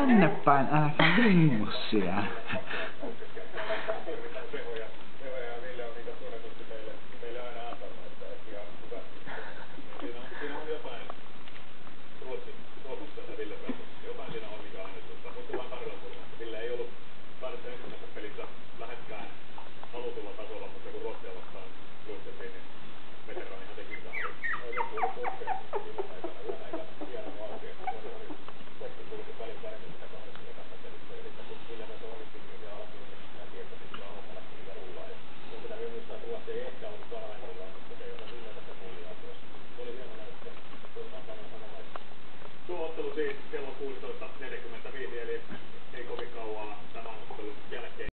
tänne päin, älä vingu siellä. Ottelu siis kello 16.45, eli ei kovin kauaa tämän ottelun jälkeen.